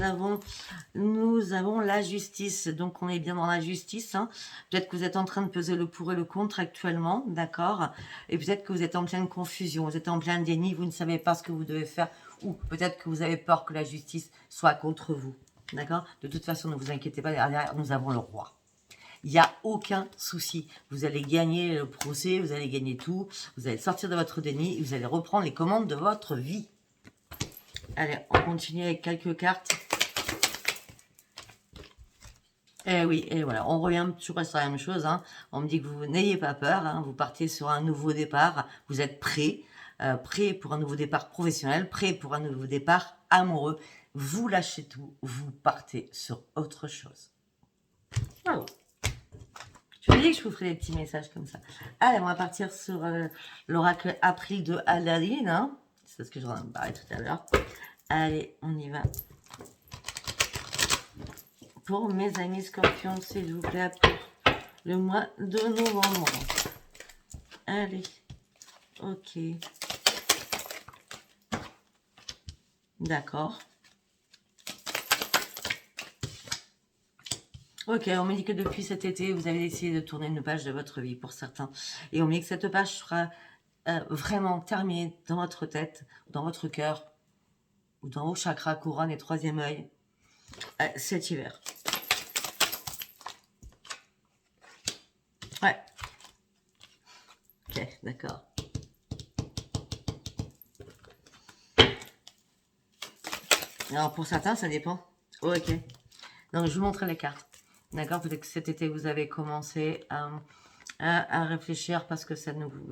nous avons la justice. Donc on est bien dans la justice. Hein. Peut-être que vous êtes en train de peser le pour et le contre actuellement, d'accord. Et peut-être que vous êtes en pleine confusion, vous êtes en plein déni, vous ne savez pas ce que vous devez faire. Ou peut-être que vous avez peur que la justice soit contre vous, d'accord. De toute façon, ne vous inquiétez pas, derrière, nous avons le roi. Il n'y a aucun souci. Vous allez gagner le procès, vous allez gagner tout. Vous allez sortir de votre déni et vous allez reprendre les commandes de votre vie. Allez, on continue avec quelques cartes. Et oui, et voilà, on revient toujours sur la même chose. Hein. On me dit que vous n'ayez pas peur, hein, vous partez sur un nouveau départ, vous êtes prêt, prêt pour un nouveau départ professionnel, prêt pour un nouveau départ amoureux. Vous lâchez tout, vous partez sur autre chose. Bravo. Je vous dis que je vous ferai des petits messages comme ça. Allez, on va partir sur l'oracle April de Aladdin. Hein. C'est ce que je vous en parlais tout à l'heure. Allez, on y va. Pour mes amis scorpions, s'il vous plaît, pour le mois de novembre. Allez, ok. D'accord. Ok, on me dit que depuis cet été, vous avez décidé de tourner une page de votre vie pour certains. Et on me dit que cette page sera vraiment terminée dans votre tête, dans votre cœur, ou dans vos chakras, couronne et troisième œil, cet hiver. Ouais. Ok, d'accord. Alors pour certains, ça dépend. Oh, ok. Donc je vous montre les cartes. D'accord, peut-être que cet été, vous avez commencé à réfléchir parce que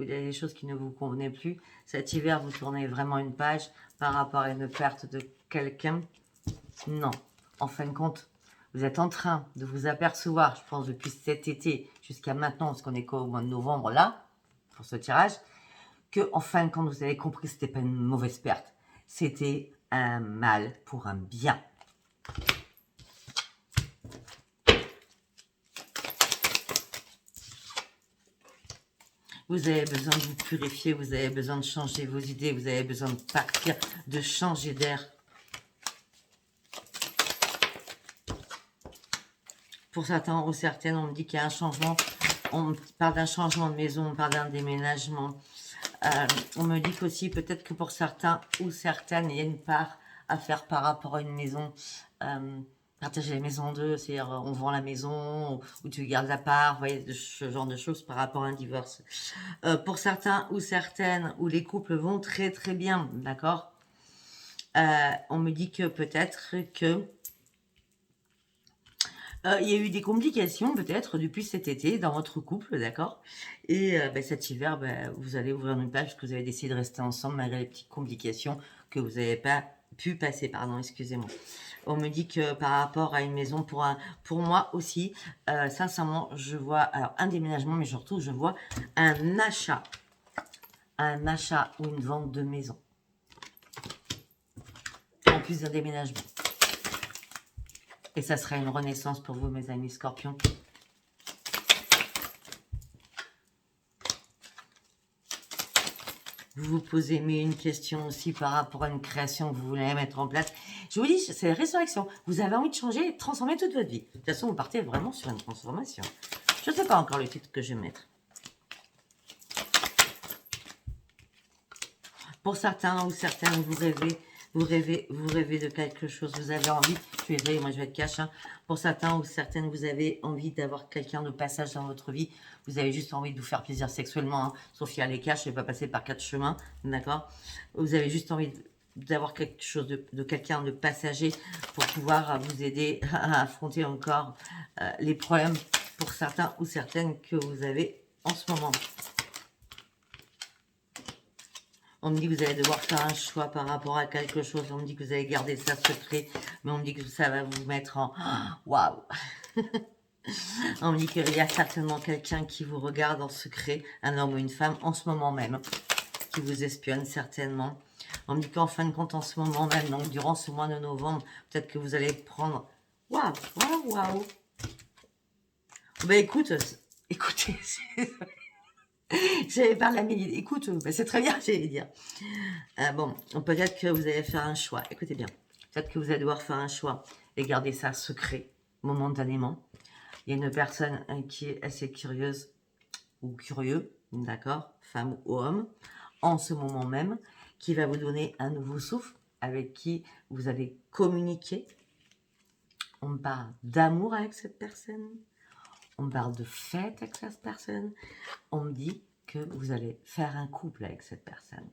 il y a des choses qui ne vous convenaient plus. Cet hiver, vous tournez vraiment une page par rapport à une perte de quelqu'un. Non. En fin de compte, vous êtes en train de vous apercevoir, je pense, depuis cet été jusqu'à maintenant, parce qu'on est qu'au mois de novembre là, pour ce tirage, que en fin de compte, vous avez compris que ce n'était pas une mauvaise perte. C'était un mal pour un bien. Vous avez besoin de vous purifier, vous avez besoin de changer vos idées, vous avez besoin de partir, de changer d'air. Pour certains ou certaines, on me dit qu'il y a un changement. On parle d'un changement de maison, on parle d'un déménagement. On me dit qu'aussi, peut-être que pour certains ou certaines, il y a une part à faire par rapport à une maison. Partager la maison en deux, c'est-à-dire on vend la maison ou tu gardes la part, vous voyez, ce genre de choses par rapport à un divorce. Pour certains ou certaines, où les couples vont très très bien, d'accord, on me dit que peut-être que il y a eu des complications peut-être depuis cet été dans votre couple, d'accord. Et cet hiver, vous allez ouvrir une page parce que vous avez décidé de rester ensemble malgré les petites complications que vous n'avez pas pu passer, pardon, excusez-moi. On me dit que par rapport à une maison, pour moi aussi, sincèrement, je vois alors un déménagement, mais surtout, je vois un achat ou une vente de maison. En plus d'un déménagement. Et ça sera une renaissance pour vous, mes amis scorpions. Vous vous posez une question aussi par rapport à une création que vous voulez mettre en place. Je vous dis, c'est la résurrection. Vous avez envie de changer et de transformer toute votre vie. De toute façon, vous partez vraiment sur une transformation. Je ne sais pas encore le titre que je vais mettre. Pour certains ou certaines, vous rêvez de quelque chose, vous avez envie, je suis désolée, moi je vais être cash, hein. Pour certains ou certaines, vous avez envie d'avoir quelqu'un de passage dans votre vie, vous avez juste envie de vous faire plaisir sexuellement, hein. Sauf qu'il y a les cash, je ne vais pas passer par 4 chemins, d'accord. Vous avez juste envie d'avoir quelque chose de quelqu'un de passager pour pouvoir vous aider à affronter encore les problèmes pour certains ou certaines que vous avez en ce moment. On me dit que vous allez devoir faire un choix par rapport à quelque chose. On me dit que vous allez garder ça secret. Mais on me dit que ça va vous mettre en... Waouh. On me dit qu'il y a certainement quelqu'un qui vous regarde en secret, un homme ou une femme, en ce moment même, qui vous espionne certainement. On me dit qu'en fin de compte, en ce moment même, donc durant ce mois de novembre, peut-être que vous allez prendre... Waouh, waouh, waouh. Ben écoute, écoutez, j'avais parlé à Mélie. Écoute, ben c'est très bien, j'allais dire. Bon, peut-être que vous allez faire un choix. Écoutez bien. Peut-être que vous allez devoir faire un choix et garder ça secret momentanément. Il y a une personne qui est assez curieuse ou curieux, d'accord, femme ou homme, en ce moment même, qui va vous donner un nouveau souffle, avec qui vous allez communiquer. On parle d'amour avec cette personne. On parle de fête avec cette personne. On me dit que vous allez faire un couple avec cette personne.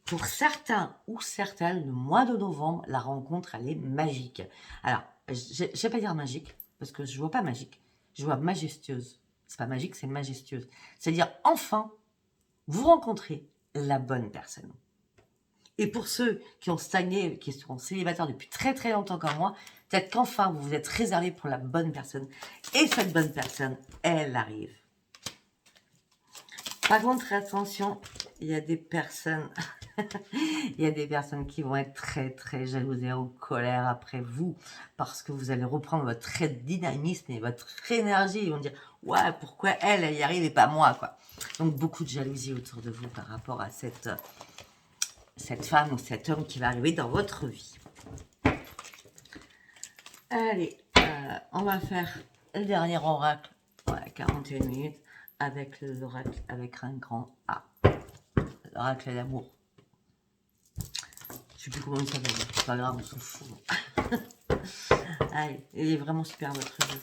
Pour certains ou certaines, le mois de novembre, la rencontre, elle est magique. Alors, je ne vais pas dire magique, parce que je ne vois pas magique. Je vois majestueuse. C'est pas magique, c'est majestueuse. C'est-à-dire, enfin, vous rencontrez la bonne personne. Et pour ceux qui ont stagné, qui sont célibataires depuis très très longtemps comme moi, peut-être qu'enfin, vous vous êtes réservé pour la bonne personne. Et cette bonne personne, elle arrive. Par contre, attention, il y a des personnes... Il y a des personnes qui vont être très très jalouses et en colère après vous parce que vous allez reprendre votre dynamisme et votre énergie. Ils vont dire ouais, pourquoi elle y arrive et pas moi, quoi. Donc beaucoup de jalousie autour de vous par rapport à cette femme ou cet homme qui va arriver dans votre vie. Allez, on va faire le dernier oracle, 41 minutes, avec l'oracle avec un grand A, l'oracle d'amour. Je sais plus comment il s'appelle, c'est pas grave, on s'en fout. Allez, il est vraiment super votre jeu.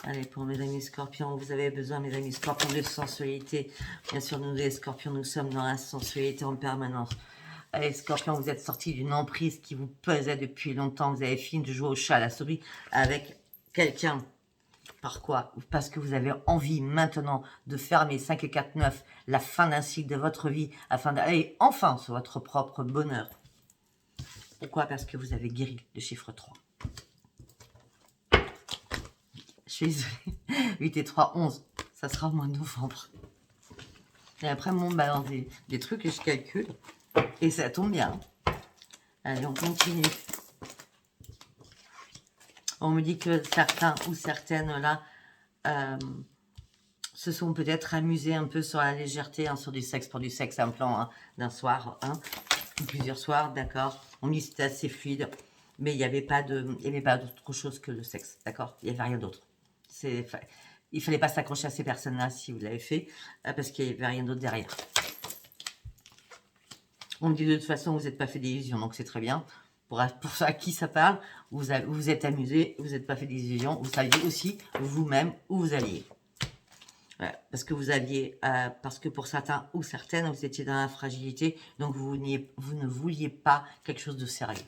Allez, pour mes amis scorpions, vous avez besoin, mes amis scorpions, de sensualité. Bien sûr, nous les scorpions, nous sommes dans la sensualité en permanence. Allez, scorpions, vous êtes sortis d'une emprise qui vous pesait depuis longtemps. Vous avez fini de jouer au chat à la souris avec quelqu'un. Par quoi? Parce que vous avez envie maintenant de fermer 5 et 4, 9, la fin d'un cycle de votre vie, afin d'aller enfin sur votre propre bonheur. Pourquoi? Parce que vous avez guéri le chiffre 3. Je suis désolée. 8 et 3, 11. Ça sera au mois de novembre. Et après, on balance des trucs et je calcule. Et ça tombe bien. Allez, on continue. On me dit que certains ou certaines, là, se sont peut-être amusés un peu sur la légèreté, hein, sur du sexe, pour du sexe un plan d'un soir, ou plusieurs soirs, d'accord. On me dit que c'était assez fluide, mais il n'y avait pas d'autre chose que le sexe, d'accord. Il n'y avait rien d'autre. Il ne fallait pas s'accrocher à ces personnes-là si vous l'avez fait, parce qu'il n'y avait rien d'autre derrière. On me dit de toute façon, vous n'êtes pas fait d'illusions, donc c'est très bien. Pour ça, à qui ça parle, vous êtes amusé, vous n'êtes pas fait d'illusions, vous saviez aussi vous-même où vous alliez. Ouais, parce que pour certains ou certaines, vous étiez dans la fragilité, donc vous ne vouliez pas quelque chose de sérieux.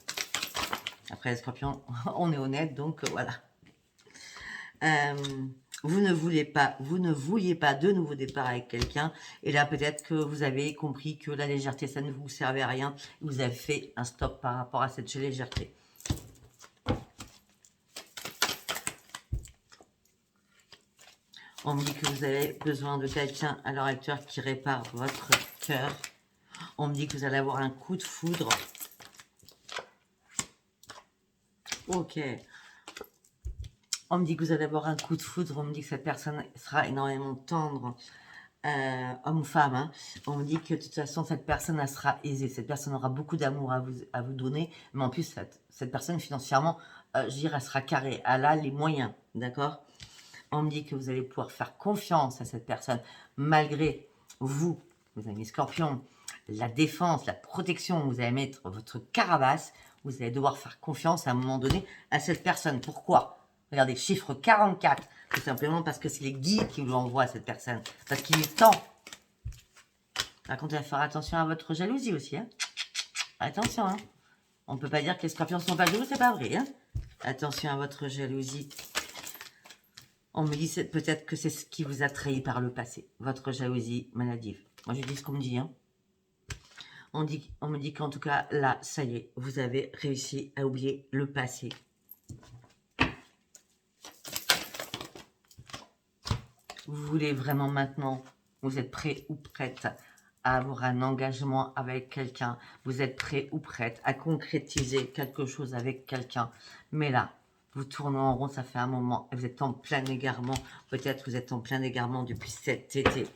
Après, les scorpions, on est honnête, donc voilà. Vous ne vouliez pas de nouveau départ avec quelqu'un, et là peut-être que vous avez compris que la légèreté ça ne vous servait à rien, vous avez fait un stop par rapport à cette légèreté. On me dit que vous avez besoin de quelqu'un à l'heure actuelle qui répare votre cœur. On me dit que vous allez avoir un coup de foudre. Ok. On me dit que vous allez avoir un coup de foudre. On me dit que cette personne sera énormément tendre. Homme ou femme. Hein. On me dit que de toute façon, cette personne elle sera aisée. Cette personne aura beaucoup d'amour à vous donner. Mais en plus, cette personne, financièrement, je dirais, elle sera carrée. Elle a les moyens. D'accord ? On me dit que vous allez pouvoir faire confiance à cette personne malgré vous, mes amis scorpions, la défense, la protection, vous allez mettre votre carapace, vous allez devoir faire confiance à un moment donné à cette personne. Pourquoi? Regardez, chiffre 44, tout simplement parce que c'est les guides qui vous envoient à cette personne, parce qu'il est temps. Par contre, il va faire attention à votre jalousie aussi. Hein. Attention, hein. On ne peut pas dire que les scorpions ne sont pas jaloux, c'est pas vrai. Hein. Attention à votre jalousie. On me dit peut-être que c'est ce qui vous a trahi par le passé, votre jalousie maladive. Moi, je dis ce qu'on me dit. Hein. On me dit qu'en tout cas, là, ça y est, vous avez réussi à oublier le passé. Vous voulez vraiment maintenant, vous êtes prêt ou prête à avoir un engagement avec quelqu'un. Vous êtes prêt ou prête à concrétiser quelque chose avec quelqu'un. Mais là, vous tournez en rond, ça fait un moment, et vous êtes en plein égarement. Peut-être vous êtes en plein égarement depuis cet été.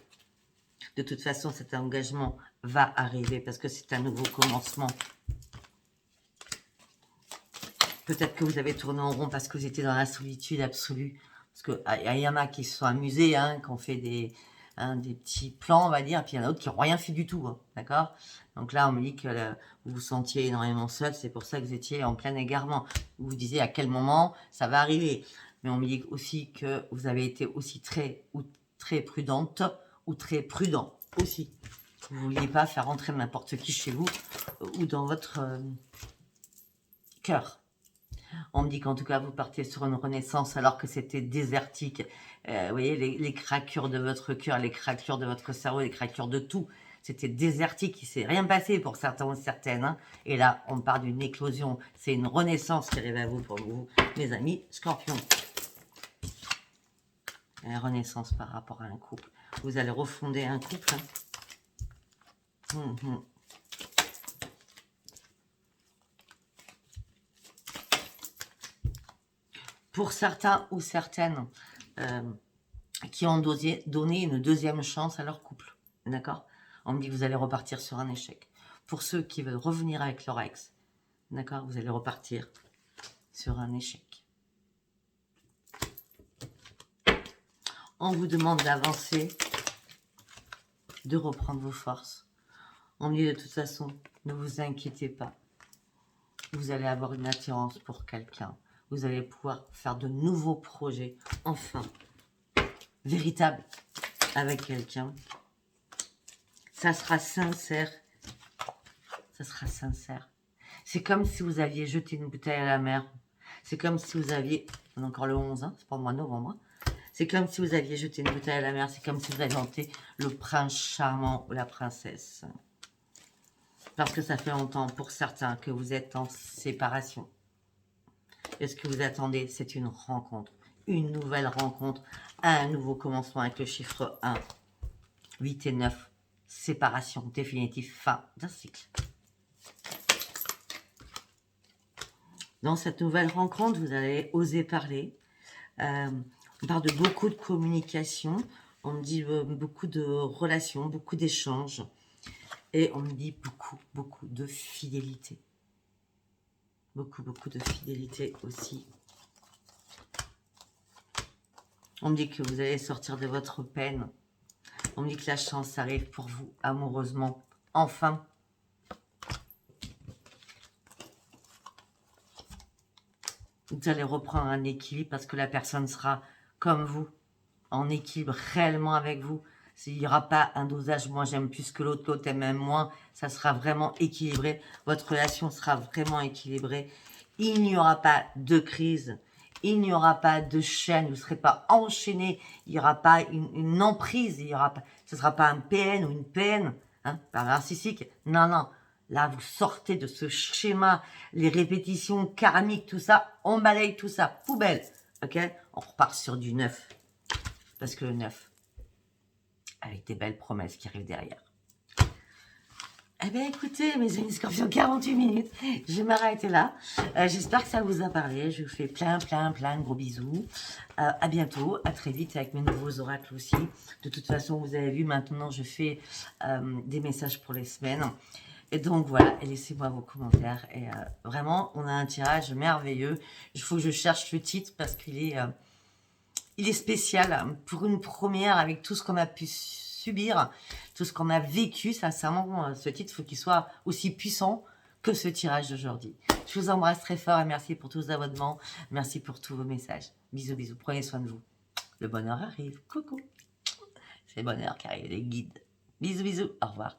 De toute façon, cet engagement va arriver parce que c'est un nouveau commencement. Peut-être que vous avez tourné en rond parce que vous étiez dans la solitude absolue. Parce qu'il y en a qui se sont amusés, hein, qui ont fait des petits plans, on va dire, et puis il y en a d'autres qui n'ont rien fait du tout, hein, d'accord? Donc là, on me dit que vous vous sentiez énormément seul, c'est pour ça que vous étiez en plein égarement. Vous vous disiez à quel moment ça va arriver. Mais on me dit aussi que vous avez été aussi très prudente ou très prudent aussi. Vous ne vouliez pas faire entrer n'importe qui chez vous ou dans votre cœur. On me dit qu'en tout cas, vous partez sur une renaissance alors que c'était désertique. Vous voyez, les craquures de votre cœur, les craquures de votre cerveau, les craquures de tout. C'était désertique, il ne s'est rien passé pour certains ou certaines. Hein. Et là, on parle d'une éclosion. C'est une renaissance qui arrive à vous pour vous, mes amis scorpions. Une renaissance par rapport à un couple. Vous allez refonder un couple. Hein. Pour certains ou certaines qui ont donné une deuxième chance à leur couple. D'accord? On me dit que vous allez repartir sur un échec. Pour ceux qui veulent revenir avec leur ex, d'accord? Vous allez repartir sur un échec. On vous demande d'avancer, de reprendre vos forces. On me dit de toute façon, ne vous inquiétez pas. Vous allez avoir une attirance pour quelqu'un. Vous allez pouvoir faire de nouveaux projets, enfin, véritables, avec quelqu'un. Ça sera sincère. Ça sera sincère. C'est comme si vous aviez jeté une bouteille à la mer. C'est comme si vous aviez... On est encore le 11, hein, c'est pas le mois de novembre. C'est comme si vous aviez jeté une bouteille à la mer. C'est comme si vous aviez jeté le prince charmant ou la princesse. Parce que ça fait longtemps, pour certains, que vous êtes en séparation. Et ce que vous attendez, c'est une rencontre. Une nouvelle rencontre. Un nouveau commencement avec le chiffre 1. 8 et 9. Séparation définitive. Fin d'un cycle. Dans cette nouvelle rencontre, vous allez oser parler. On parle de beaucoup de communication. On me dit beaucoup de relations, beaucoup d'échanges. Et on me dit beaucoup de fidélité. Beaucoup de fidélité aussi. On me dit que vous allez sortir de votre peine. On me dit que la chance arrive pour vous amoureusement. Enfin. Vous allez reprendre un équilibre parce que la personne sera comme vous, en équilibre réellement avec vous. Il n'y aura pas un dosage, moi j'aime plus que l'autre, l'autre aime même moins. Ça sera vraiment équilibré. Votre relation sera vraiment équilibrée. Il n'y aura pas de crise. Il n'y aura pas de chaîne. Vous ne serez pas enchaîné. Il n'y aura pas une emprise. Ce ne sera pas un PN ou une PN, hein, par narcissique. Non, non. Là, vous sortez de ce schéma, les répétitions karmiques, tout ça. On balaye tout ça. Poubelle. Ok? On repart sur du neuf. Parce que le neuf, avec des belles promesses qui arrivent derrière. Eh bien, écoutez, mes amis scorpions, 48 minutes. Je vais m'arrêter là. J'espère que ça vous a parlé. Je vous fais plein de gros bisous. À bientôt. À très vite avec mes nouveaux oracles aussi. De toute façon, vous avez vu, maintenant, je fais des messages pour les semaines. Et donc, voilà. Et laissez-moi vos commentaires. Et vraiment, on a un tirage merveilleux. Il faut que je cherche le titre parce qu'il est... il est spécial pour une première avec tout ce qu'on a pu subir, tout ce qu'on a vécu. Sincèrement, ce titre, il faut qu'il soit aussi puissant que ce tirage d'aujourd'hui. Je vous embrasse très fort et merci pour tous vos abonnements. Merci pour tous vos messages. Bisous, bisous. Prenez soin de vous. Le bonheur arrive. Coucou. C'est le bonheur qui arrive, les guides. Bisous, bisous. Au revoir.